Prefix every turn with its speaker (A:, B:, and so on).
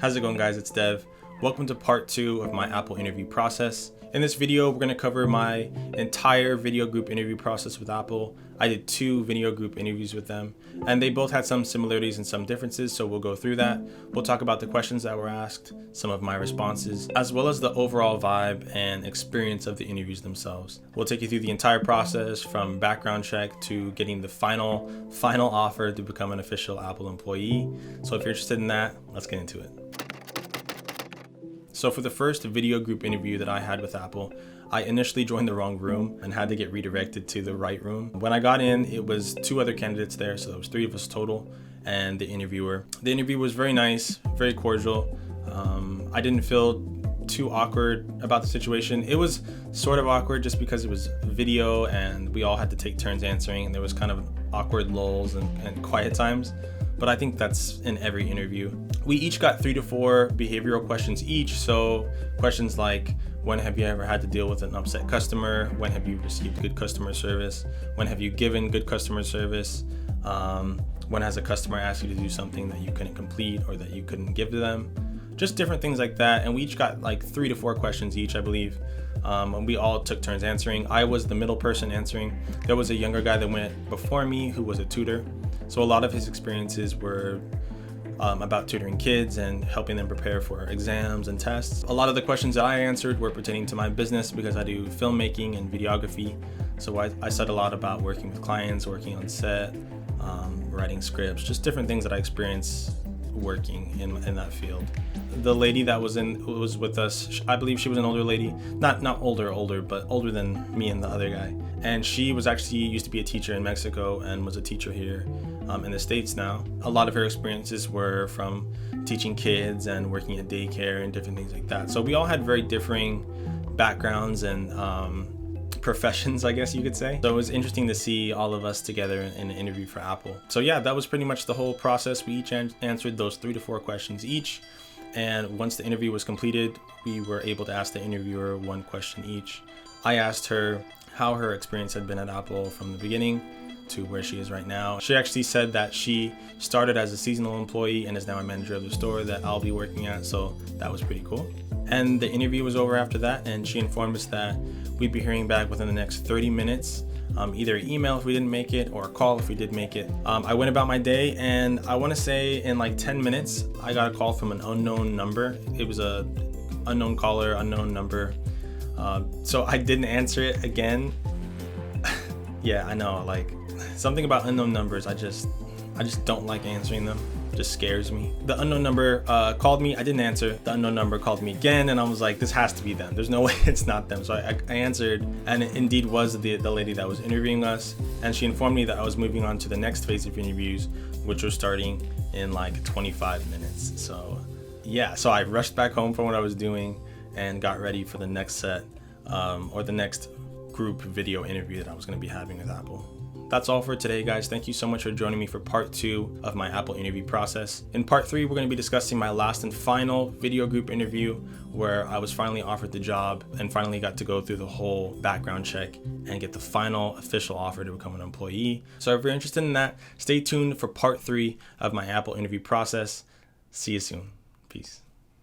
A: How's it going, guys? It's Dev. Welcome to part 2 of my Apple interview process. In this video, we're going to cover my entire video group interview process with Apple. I did 2 video group interviews with them, and they both had some similarities and some differences, so we'll go through that. We'll talk about the questions that were asked, some of my responses, as well as the overall vibe and experience of the interviews themselves. We'll take you through the entire process from background check to getting the final offer to become an official Apple employee. So if you're interested in that, let's get into it. So for the first video group interview that I had with Apple, I initially joined the wrong room and had to get redirected to the right room. When I got in, it was 2 other candidates there, so there was 3 of us total, and the interviewer. The interview was very nice, very cordial. I didn't feel too awkward about the situation. It was sort of awkward just because it was video and we all had to take turns answering, and there was kind of awkward lulls and quiet times. But I think that's in every interview. We each got 3 to 4 behavioral questions each. So questions like, when have you ever had to deal with an upset customer? When have you received good customer service? When have you given good customer service? When has a customer asked you to do something that you couldn't complete or that you couldn't give to them? Just different things like that. And we each got like 3 to 4 questions each, I believe. And we all took turns answering. I was the middle person answering. There was a younger guy that went before me who was a tutor. So a lot of his experiences were about tutoring kids and helping them prepare for exams and tests. A lot of the questions that I answered were pertaining to my business because I do filmmaking and videography. So I said a lot about working with clients, working on set, writing scripts, just different things that I experienced working in that field. The lady that was with us, I believe she was an older lady, not older, but older than me and the other guy. And she was actually used to be a teacher in Mexico and was a teacher here in the States now. A lot of her experiences were from teaching kids and working at daycare and different things like that. So we all had very differing backgrounds and professions, I guess you could say. So it was interesting to see all of us together in an interview for Apple. So yeah, that was pretty much the whole process. We each answered those 3 to 4 questions each. And once the interview was completed, we were able to ask the interviewer 1 question each. I asked her how her experience had been at Apple from the beginning to where she is right now. She actually said that she started as a seasonal employee and is now a manager of the store that I'll be working at, so that was pretty cool. And the interview was over after that, and she informed us that we'd be hearing back within the next 30 minutes, either email if we didn't make it or a call if we did make it. I went about my day, and I want to say in like 10 minutes, I got a call from an unknown number. It was a unknown caller, unknown number. So I didn't answer it again. Yeah, I know, like something about unknown numbers, I just don't like answering them. It just scares me. The unknown number called me. I didn't answer. The unknown number called me again, and I was like, this has to be them. There's no way it's not them. So I answered, and it indeed was the lady that was interviewing us, and she informed me that I was moving on to the next phase of interviews, which was starting in like 25 minutes. So yeah, so I rushed back home from what I was doing and got ready for the next set or the next group video interview that I was going to be having with Apple. That's all for today, guys. Thank you so much for joining me for part 2 of my Apple interview process. In part 3, we're going to be discussing my last and final video group interview where I was finally offered the job and finally got to go through the whole background check and get the final official offer to become an employee. So if you're interested in that, stay tuned for part 3 of my Apple interview process. See you soon. Peace.